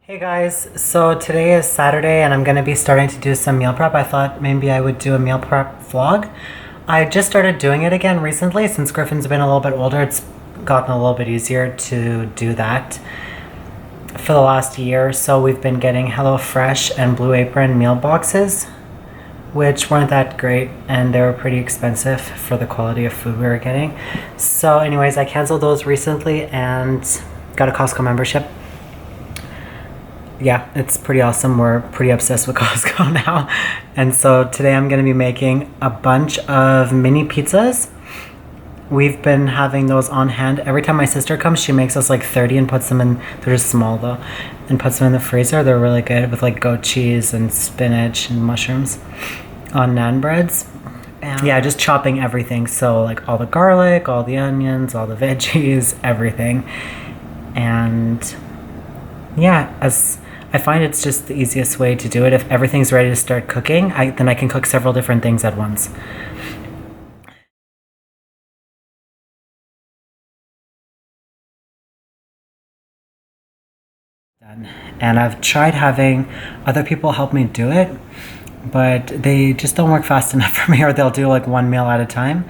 Hey guys, so today is Saturday and I'm going to be starting to do some meal prep. I thought maybe I would do a meal prep vlog. I just started doing it again recently since Griffin's been a little bit older. It's gotten a little bit easier to do that. For the last year or so, we've been getting HelloFresh and Blue Apron meal boxes, which weren't that great and they were pretty expensive for the quality of food we were getting. So anyways, I canceled those recently and got a Costco membership. Yeah, it's pretty awesome. We're pretty obsessed with Costco now. And so today I'm going to be making a bunch of mini pizzas. We've been having those on hand. Every time my sister comes, she makes us like 30 and puts them in, they're just small though, and puts them in the freezer. They're really good with like goat cheese and spinach and mushrooms on naan breads. And yeah, just chopping everything. So like all the garlic, all the onions, all the veggies, everything. And yeah, as I find it's just the easiest way to do it. If everything's ready to start cooking, then I can cook several different things at once. And I've tried having other people help me do it, but they just don't work fast enough for me, or they'll do like one meal at a time.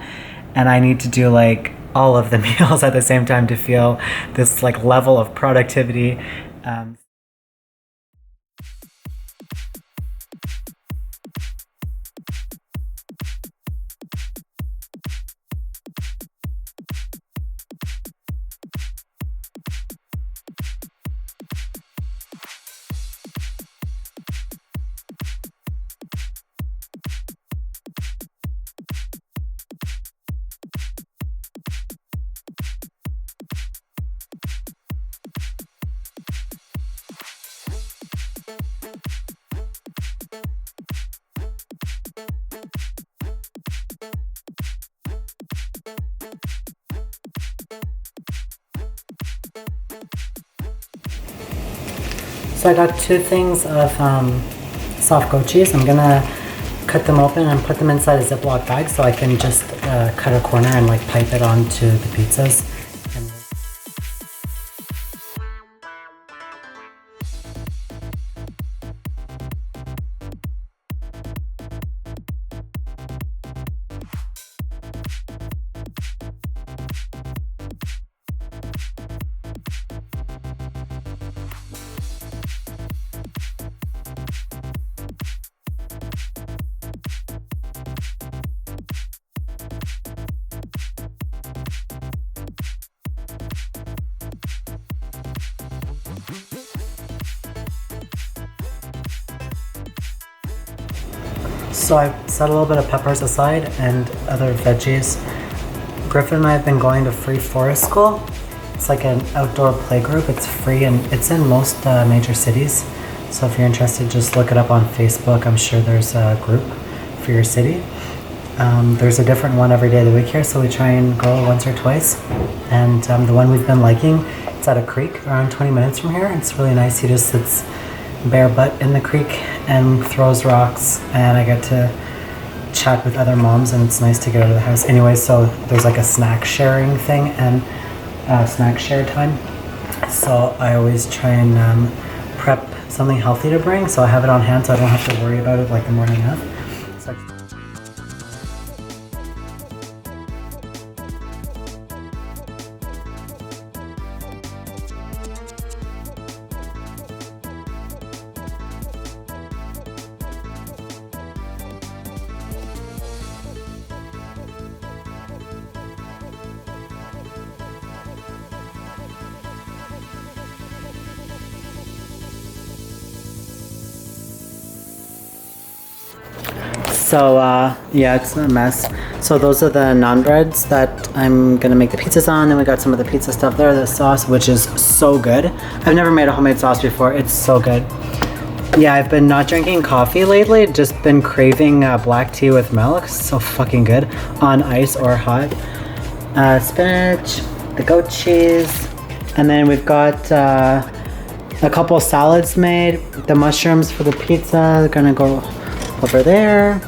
And I need to do like all of the meals at the same time to feel this like level of productivity. So I got two things of soft goat cheese. I'm gonna cut them open and put them inside a Ziploc bag so I can just cut a corner and like pipe it onto the pizzas. So I set a little bit of peppers aside and other veggies. Griffin and I have been going to Free Forest School. It's like an outdoor play group. It's free and it's in most major cities. So if you're interested, just look it up on Facebook. I'm sure there's a group for your city. There's a different one every day of the week here, so we try and go once or twice. And the one we've been liking, it's at a creek around 20 minutes from here. It's really nice. He just sits bare butt in the creek and throws rocks, and I get to chat with other moms, and it's nice to get out of the house. Anyway, so there's like a snack sharing thing and snack share time. So I always try and prep something healthy to bring, so I have it on hand so I don't have to worry about it like the morning of. So yeah, it's a mess. So those are the naan breads that I'm gonna make the pizzas on. Then we got some of the pizza stuff there, the sauce, which is so good. I've never made a homemade sauce before. It's so good. Yeah, I've been not drinking coffee lately. Just been craving black tea with milk. So fucking good on ice or hot. Spinach, the goat cheese, and then we've got a couple salads made. The mushrooms for the pizza are gonna go over there.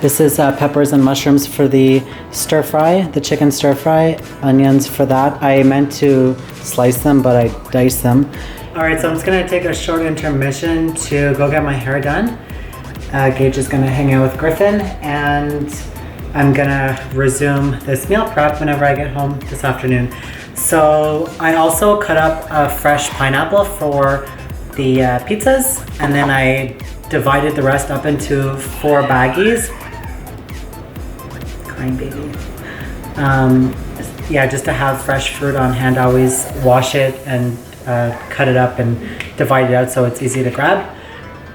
This is peppers and mushrooms for the stir fry, the chicken stir fry, onions for that. I meant to slice them, but I diced them. All right, so I'm just gonna take a short intermission to go get my hair done. Gage is gonna hang out with Griffin, and I'm gonna resume this meal prep whenever I get home this afternoon. So I also cut up a fresh pineapple for the pizzas, and then I divided the rest up into 4 baggies. Crying baby. Yeah, just to have fresh fruit on hand. I always wash it and cut it up and divide it out so it's easy to grab.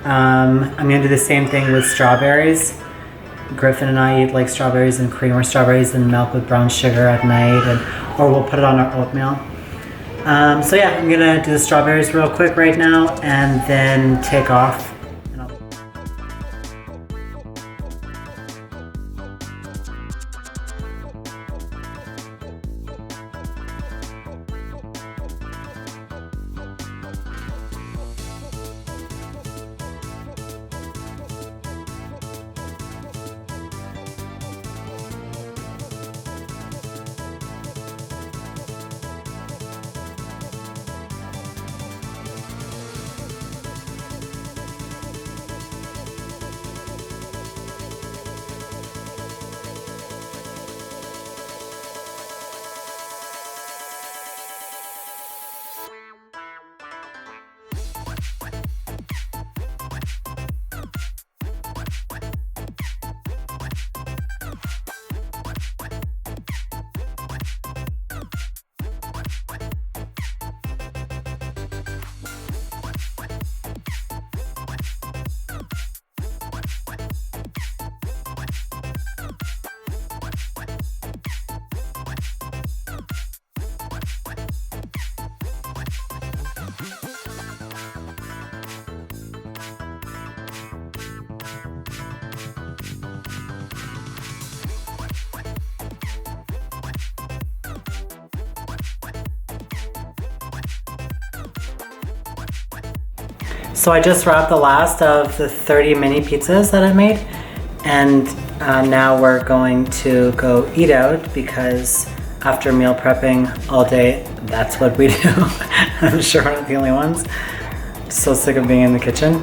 I'm gonna do the same thing with strawberries. Griffin and I eat like strawberries and cream or strawberries and milk with brown sugar at night, or we'll put it on our oatmeal. So yeah, I'm gonna do the strawberries real quick right now and then take off. So I just wrapped the last of the 30 mini pizzas that I made, and now we're going to go eat out because after meal prepping all day, that's what we do. I'm sure we're not the only ones. So sick of being in the kitchen.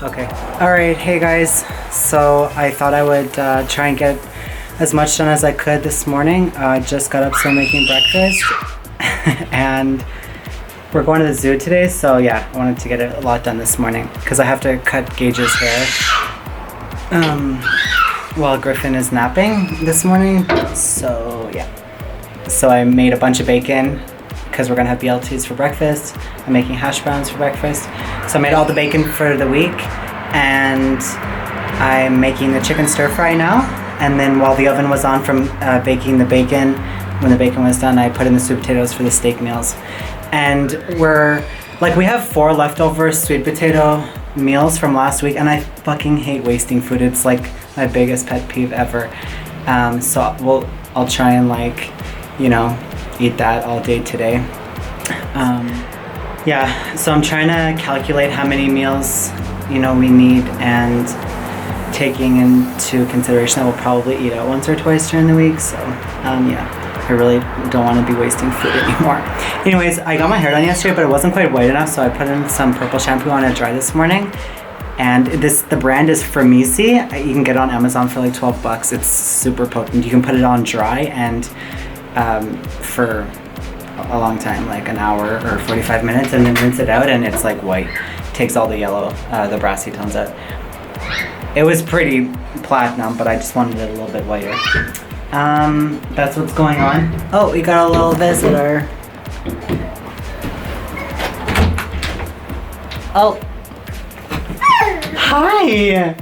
Okay. All right, hey guys. So I thought I would try and get as much done as I could this morning. I just got up, so I'm making breakfast, and we're going to the zoo today, so yeah, I wanted to get a lot done this morning because I have to cut Gage's hair while Griffin is napping this morning. So yeah, so I made a bunch of bacon because we're gonna have BLTs for breakfast. I'm making hash browns for breakfast. So I made all the bacon for the week, and I'm making the chicken stir fry now. And then while the oven was on from baking the bacon, when the bacon was done, I put in the sweet potatoes for the steak meals. And we have 4 leftover sweet potato meals from last week, and I fucking hate wasting food. It's like my biggest pet peeve ever. So I'll try and eat that all day today. Yeah, so I'm trying to calculate how many meals, we need, and taking into consideration that we'll probably eat out once or twice during the week. So yeah. I really don't want to be wasting food anymore. Anyways, I got my hair done yesterday, but it wasn't quite white enough, so I put in some purple shampoo on it dry this morning. And the brand is Firmisi. You can get it on Amazon for like $12. It's super potent. You can put it on dry and for a long time, like an hour or 45 minutes, and then rinse it out, and it's like white. It takes all the yellow, the brassy tones out. It was pretty platinum, but I just wanted it a little bit whiter. That's what's going on. Oh, we got a little visitor. Oh. Hi.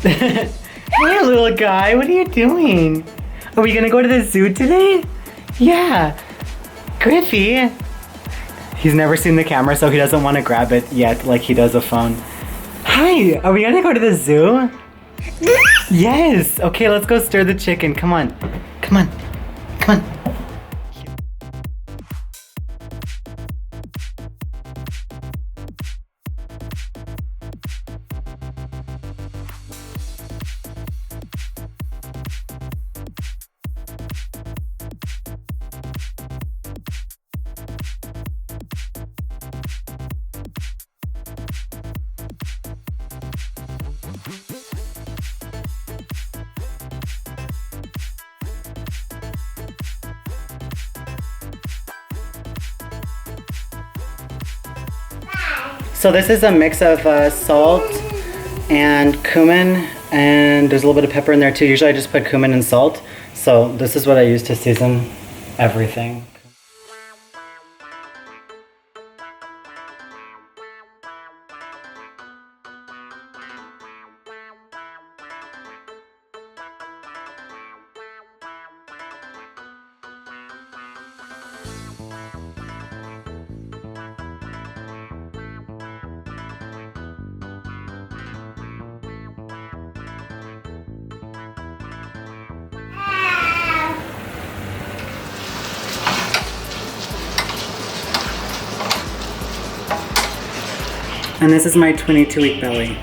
Hey, little guy, what are you doing? Are we gonna go to the zoo today? Yeah. Griffy. He's never seen the camera, so he doesn't want to grab it yet like he does a phone. Hi, are we gonna go to the zoo? Yes! Okay, let's go stir the chicken. Come on. Come on. Come on. So this is a mix of salt and cumin, and there's a little bit of pepper in there too. Usually I just put cumin and salt. So this is what I use to season everything. And this is my 22-week belly.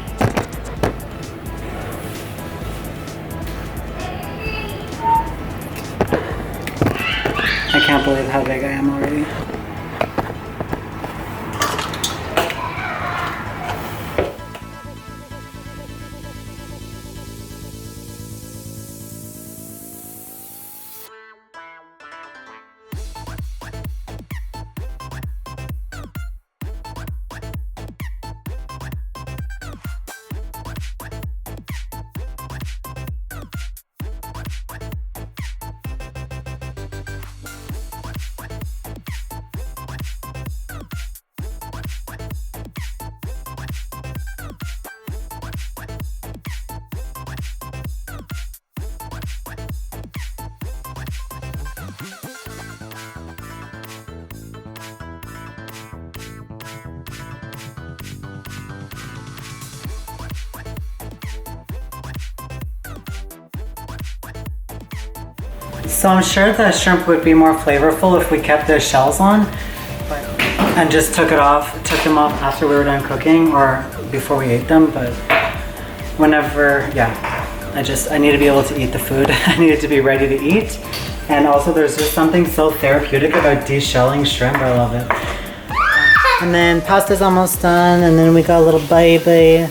I can't believe how big I am already. So I'm sure the shrimp would be more flavorful if we kept the shells on and just took them off after we were done cooking or before we ate them, but whenever, yeah, I need to be able to eat the food. I need it to be ready to eat. And also there's just something so therapeutic about deshelling shrimp. I love it. And then pasta's almost done, and then we got a little baby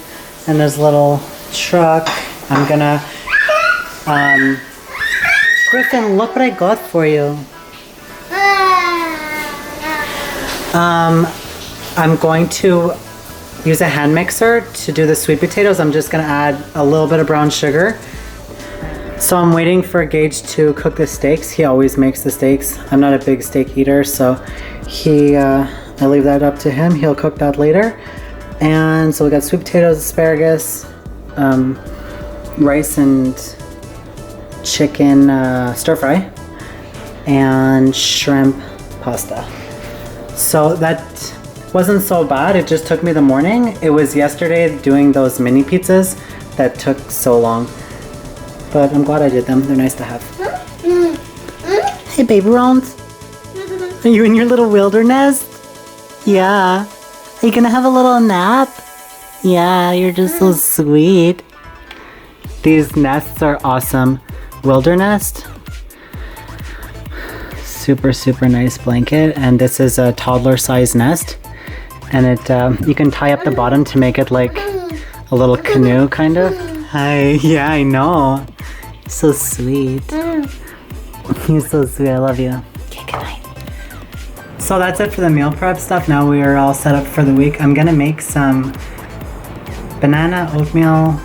and there's a little truck. I'm gonna, Griffin, look what I got for you. I'm going to use a hand mixer to do the sweet potatoes. I'm just gonna add a little bit of brown sugar. So I'm waiting for Gage to cook the steaks. He always makes the steaks. I'm not a big steak eater, so I leave that up to him. He'll cook that later. And so we got sweet potatoes, asparagus, rice and chicken stir fry, and shrimp pasta. So that wasn't so bad. It just took me the morning. It was yesterday doing those mini pizzas that took so long. But I'm glad I did them. They're nice to have. Hey, baby rounds. Are you in your little wilderness? Yeah. Are you gonna have a little nap? Yeah, you're just so sweet. These nests are awesome. Wildernest. Super, super nice blanket. And this is a toddler size nest. And it you can tie up the bottom to make it like a little canoe kind of. Hi, yeah, I know. So sweet. You're so sweet, I love you. Okay, good night. So that's it for the meal prep stuff. Now we are all set up for the week. I'm gonna make some banana, oatmeal,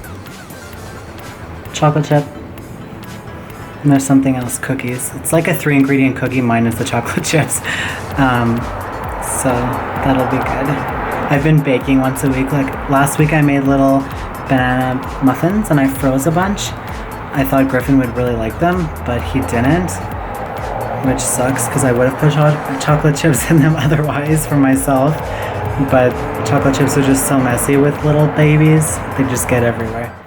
chocolate chip, and there's something else, cookies. It's like a 3-ingredient cookie minus the chocolate chips. So that'll be good. I've been baking once a week. Like last week I made little banana muffins and I froze a bunch. I thought Griffin would really like them, but he didn't, which sucks because I would have put chocolate chips in them otherwise for myself. But chocolate chips are just so messy with little babies. They just get everywhere.